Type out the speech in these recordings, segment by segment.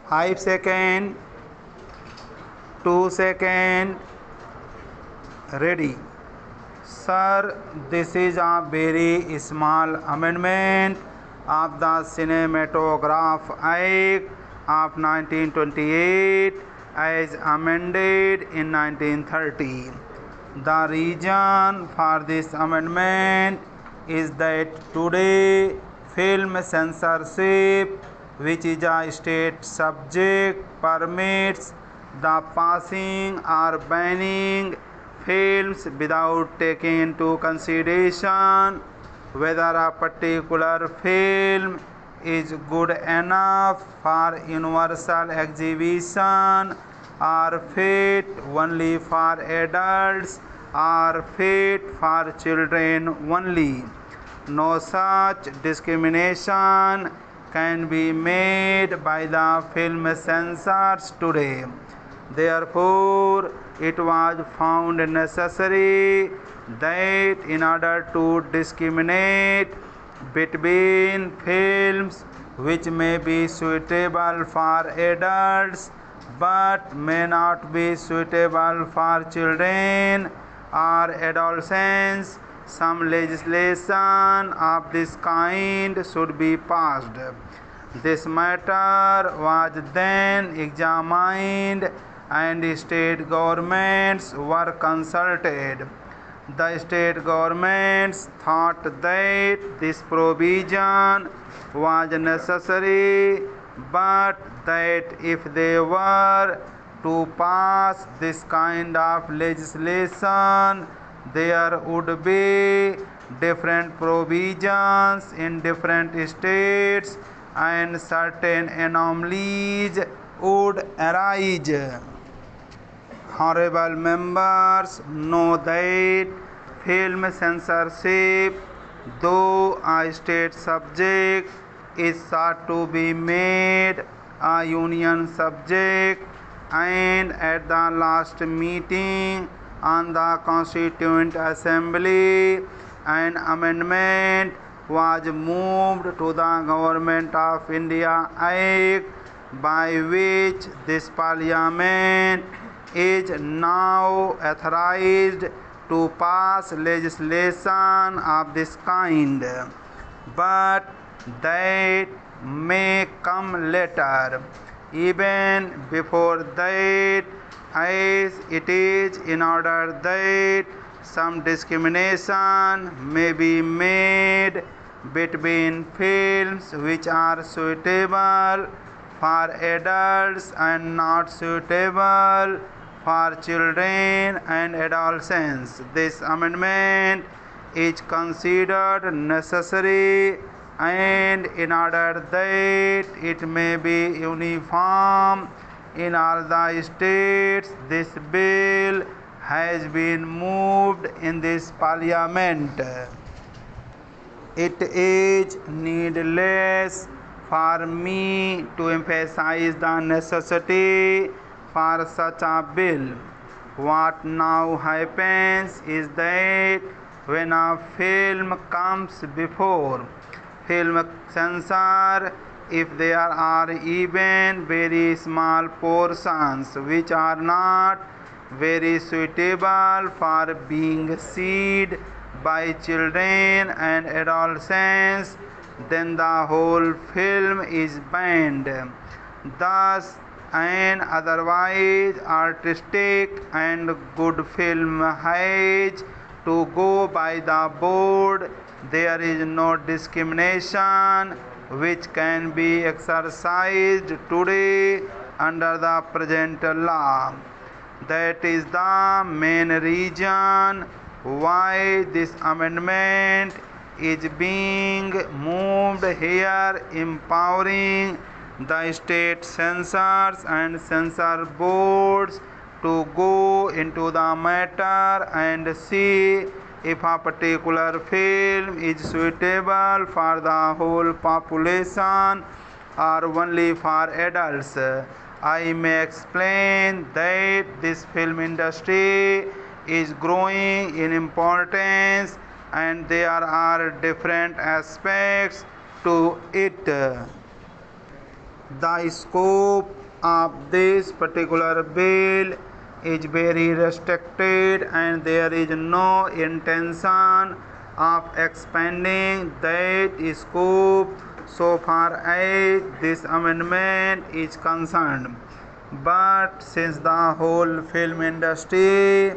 5 seconds, 2 seconds, ready. Sir, this is a very small amendment of the Cinematograph Act of 1928 as amended in 1930. The reason for this amendment is that today film censorship, which is a state subject, permits the passing or banning films without taking into consideration whether a particular film is good enough for universal exhibition or fit only for adults or fit for children only. No such discrimination can be made by the film censors today. Therefore, it was found necessary that in order to discriminate between films which may be suitable for adults but may not be suitable for children or adolescents, some legislation of this kind should be passed. This matter was then examined and state governments were consulted. The state governments thought that this provision was necessary, but that if they were to pass this kind of legislation, there would be different provisions in different states and certain anomalies would arise. Honorable members know that film censorship, though a state subject, is sought to be made a union subject, and at the last meeting on the Constituent Assembly, an amendment was moved to the Government of India Act by which this Parliament is now authorized to pass legislation of this kind, but that may come later. Even before that, as it is in order that some discrimination may be made between films which are suitable for adults and not suitable for children and adolescents. This amendment is considered necessary, and in order that it may be uniform in all the states, this bill has been moved in this Parliament. It is needless for me to emphasize the necessity for such a bill. What now happens is that when a film comes before film censor, if there are even very small portions which are not very suitable for being seen by children and adolescents, then the whole film is banned. Thus, an otherwise artistic and good film has to go by the board. There is no discrimination which can be exercised today under the present law. That is the main reason why this amendment is being moved here, empowering the state censors and censor boards to go into the matter and see if a particular film is suitable for the whole population or only for adults. I may explain that this film industry is growing in importance and there are different aspects to it. The scope of this particular bill is very restricted and there is no intention of expanding that scope so far as this amendment is concerned. But since the whole film industry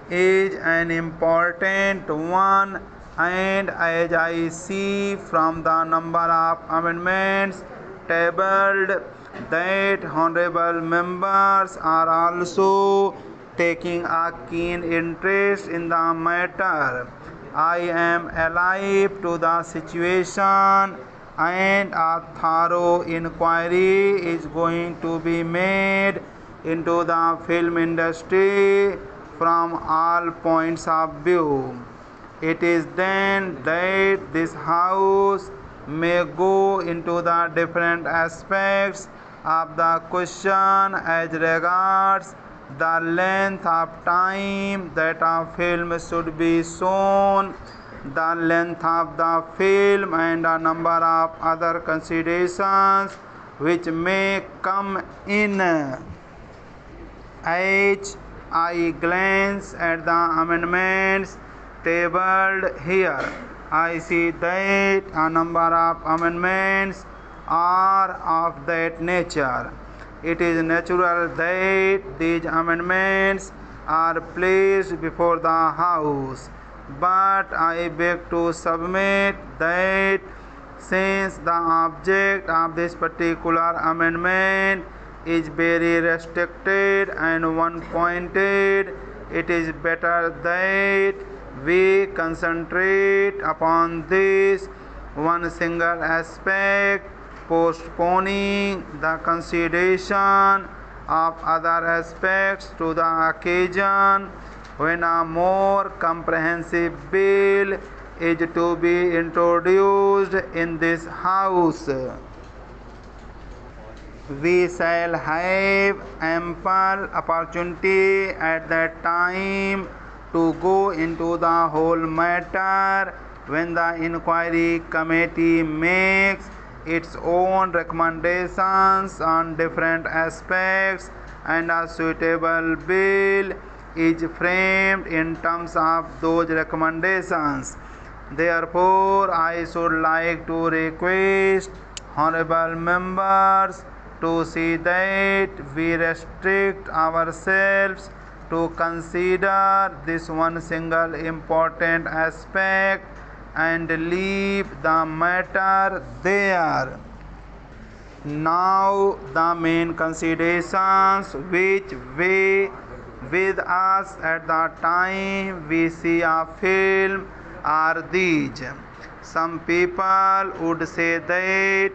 is an important one, and as I see from the number of amendments tabled that honorable members are also taking a keen interest in the matter, I am alive to the situation and a thorough inquiry is going to be made into the film industry from all points of view. It is then that this house may go into the different aspects of the question as regards the length of time that a film should be shown, the length of the film, and a number of other considerations which may come in. As I glance at the amendments tabled here, I see that a number of amendments are of that nature. It is natural that these amendments are placed before the House, but I beg to submit that since the object of this particular amendment is very restricted and one-pointed, it is better that we concentrate upon this one single aspect, postponing the consideration of other aspects to the occasion when a more comprehensive bill is to be introduced in this House. We shall have ample opportunity at that time to go into the whole matter when the inquiry committee makes its own recommendations on different aspects and a suitable bill is framed in terms of those recommendations. Therefore, I should like to request honorable members to see that we restrict ourselves to consider this one single important aspect and leave the matter there. Now the main considerations which weigh with us at the time we see a film are these. Some people would say that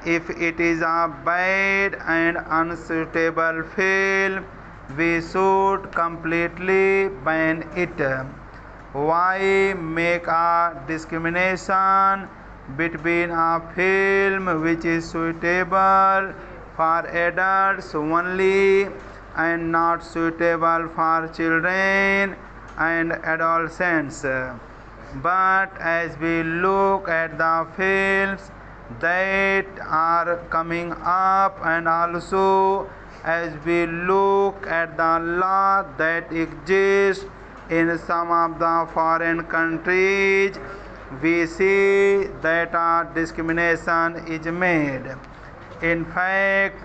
if it is a bad and unsuitable film, we should completely ban it. Why make a discrimination between a film which is suitable for adults only and not suitable for children and adolescents? But as we look at the films that are coming up and also as we look at the law that exists in some of the foreign countries, we see that a discrimination is made. In fact,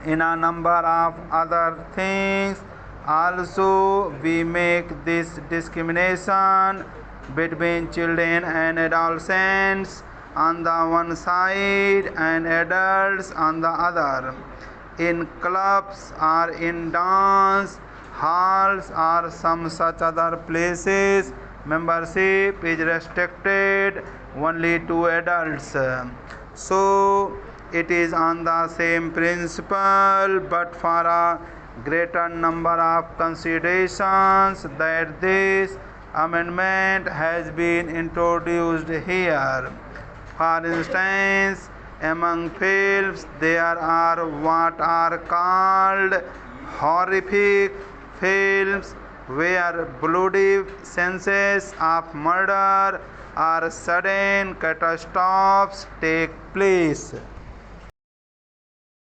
in a number of other things also we make this discrimination between children and adolescents on the one side and adults on the other. In clubs or in dance halls or some such other places, membership is restricted only to adults. So it is on the same principle, but for a greater number of considerations that this amendment has been introduced here. For instance, among films there are what are called horrific films where bloody scenes of murder or sudden catastrophes take place.